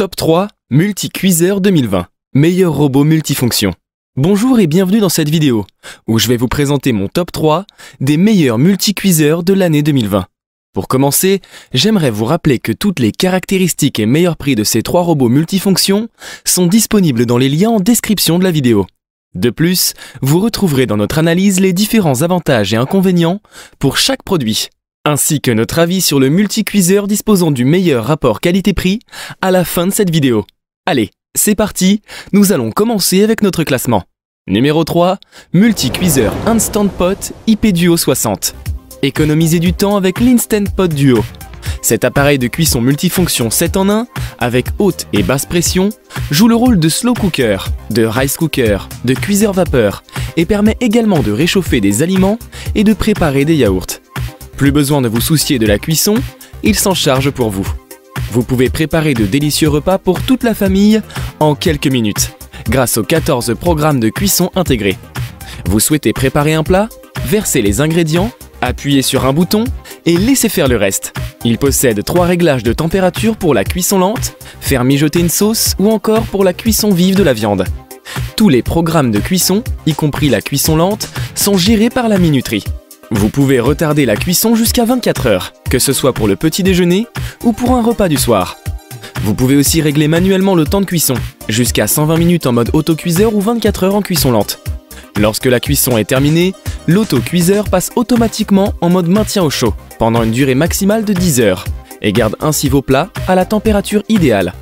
Top 3 Multi-Cuiseur 2020. Meilleur robot multifonction. Bonjour et bienvenue dans cette vidéo, où je vais vous présenter mon top 3 des meilleurs multi-cuiseurs de l'année 2020. Pour commencer, j'aimerais vous rappeler que toutes les caractéristiques et meilleurs prix de ces 3 robots multifonctions sont disponibles dans les liens en description de la vidéo. De plus, vous retrouverez dans notre analyse les différents avantages et inconvénients pour chaque produit, ainsi que notre avis sur le multi-cuiseur disposant du meilleur rapport qualité-prix à la fin de cette vidéo. Allez, c'est parti, nous allons commencer avec notre classement. Numéro 3, Multi-Cuiseur Instant Pot IP Duo 60. Économisez du temps avec l'Instant Pot Duo. Cet appareil de cuisson multifonction 7 en 1, avec haute et basse pression, joue le rôle de slow cooker, de rice cooker, de cuiseur vapeur et permet également de réchauffer des aliments et de préparer des yaourts. Plus besoin de vous soucier de la cuisson, il s'en charge pour vous. Vous pouvez préparer de délicieux repas pour toute la famille en quelques minutes, grâce aux 14 programmes de cuisson intégrés. Vous souhaitez préparer un plat? Versez les ingrédients, appuyez sur un bouton et laissez faire le reste. Il possède 3 réglages de température pour la cuisson lente, faire mijoter une sauce ou encore pour la cuisson vive de la viande. Tous les programmes de cuisson, y compris la cuisson lente, sont gérés par la minuterie. Vous pouvez retarder la cuisson jusqu'à 24 heures, que ce soit pour le petit déjeuner ou pour un repas du soir. Vous pouvez aussi régler manuellement le temps de cuisson, jusqu'à 120 minutes en mode autocuiseur ou 24 heures en cuisson lente. Lorsque la cuisson est terminée, l'autocuiseur passe automatiquement en mode maintien au chaud, pendant une durée maximale de 10 heures, et garde ainsi vos plats à la température idéale.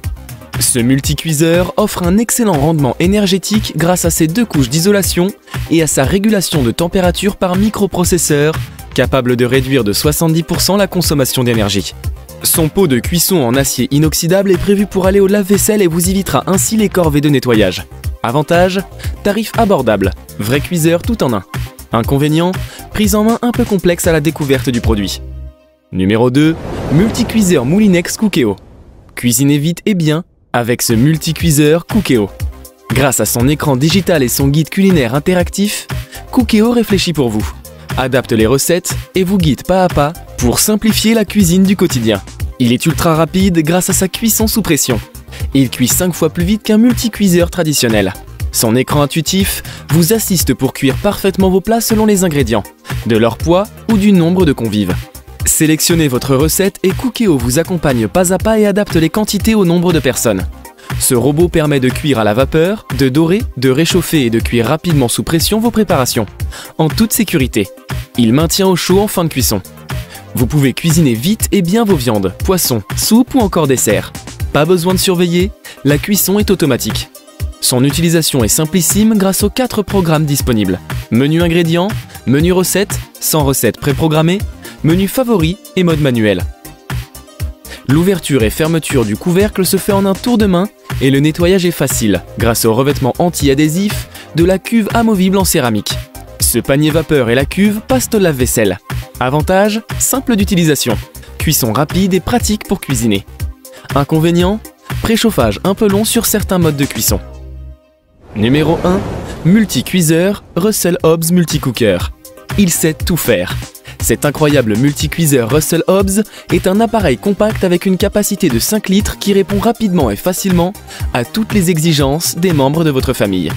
Ce multicuiseur offre un excellent rendement énergétique grâce à ses 2 couches d'isolation et à sa régulation de température par microprocesseur, capable de réduire de 70% la consommation d'énergie. Son pot de cuisson en acier inoxydable est prévu pour aller au lave-vaisselle et vous évitera ainsi les corvées de nettoyage. Avantage, tarif abordable, vrai cuiseur tout en un. Inconvénient, prise en main un peu complexe à la découverte du produit. Numéro 2, Multicuiseur Moulinex Cookéo. Cuisinez vite et bien avec ce multicuiseur Cookéo. Grâce à son écran digital et son guide culinaire interactif, Cookéo réfléchit pour vous, adapte les recettes et vous guide pas à pas pour simplifier la cuisine du quotidien. Il est ultra rapide grâce à sa cuisson sous pression. Il cuit 5 fois plus vite qu'un multicuiseur traditionnel. Son écran intuitif vous assiste pour cuire parfaitement vos plats selon les ingrédients, de leur poids ou du nombre de convives. Sélectionnez votre recette et Cookéo vous accompagne pas à pas et adapte les quantités au nombre de personnes. Ce robot permet de cuire à la vapeur, de dorer, de réchauffer et de cuire rapidement sous pression vos préparations, en toute sécurité. Il maintient au chaud en fin de cuisson. Vous pouvez cuisiner vite et bien vos viandes, poissons, soupes ou encore desserts. Pas besoin de surveiller, la cuisson est automatique. Son utilisation est simplissime grâce aux 4 programmes disponibles. Menu ingrédients, menu recettes, sans recettes préprogrammées, menu favori et mode manuel. L'ouverture et fermeture du couvercle se fait en un tour de main et le nettoyage est facile grâce au revêtement anti-adhésif de la cuve amovible en céramique. Ce panier vapeur et la cuve passent au lave-vaisselle. Avantage, simple d'utilisation. Cuisson rapide et pratique pour cuisiner. Inconvénient, préchauffage un peu long sur certains modes de cuisson. Numéro 1, Multicuiseur Russell Hobbs Multicooker. Il sait tout faire. Cet incroyable multicuiseur Russell Hobbs est un appareil compact avec une capacité de 5 litres qui répond rapidement et facilement à toutes les exigences des membres de votre famille.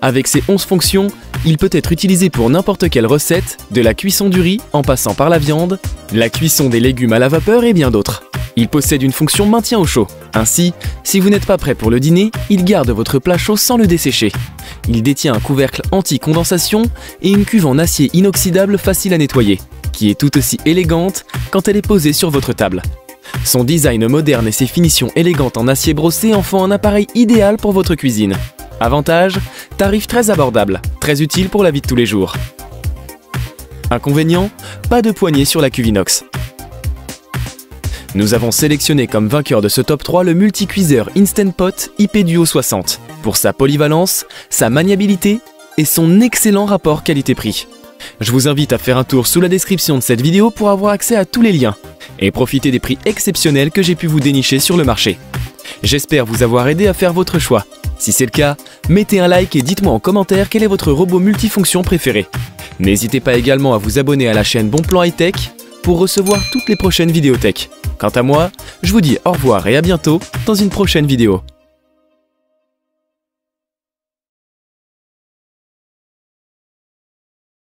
Avec ses 11 fonctions, il peut être utilisé pour n'importe quelle recette, de la cuisson du riz en passant par la viande, la cuisson des légumes à la vapeur et bien d'autres. Il possède une fonction maintien au chaud. Ainsi, si vous n'êtes pas prêt pour le dîner, il garde votre plat chaud sans le dessécher. Il détient un couvercle anti-condensation et une cuve en acier inoxydable facile à nettoyer, qui est tout aussi élégante quand elle est posée sur votre table. Son design moderne et ses finitions élégantes en acier brossé en font un appareil idéal pour votre cuisine. Avantage, tarif très abordable, très utile pour la vie de tous les jours. Inconvénient, pas de poignée sur la cuve inox. Nous avons sélectionné comme vainqueur de ce top 3 le multicuiseur Instant Pot IP Duo 60 pour sa polyvalence, sa maniabilité et son excellent rapport qualité-prix. Je vous invite à faire un tour sous la description de cette vidéo pour avoir accès à tous les liens et profiter des prix exceptionnels que j'ai pu vous dénicher sur le marché. J'espère vous avoir aidé à faire votre choix. Si c'est le cas, mettez un like et dites-moi en commentaire quel est votre robot multifonction préféré. N'hésitez pas également à vous abonner à la chaîne Bon Plan High Tech pour recevoir toutes les prochaines vidéos tech. Quant à moi, je vous dis au revoir et à bientôt dans une prochaine vidéo.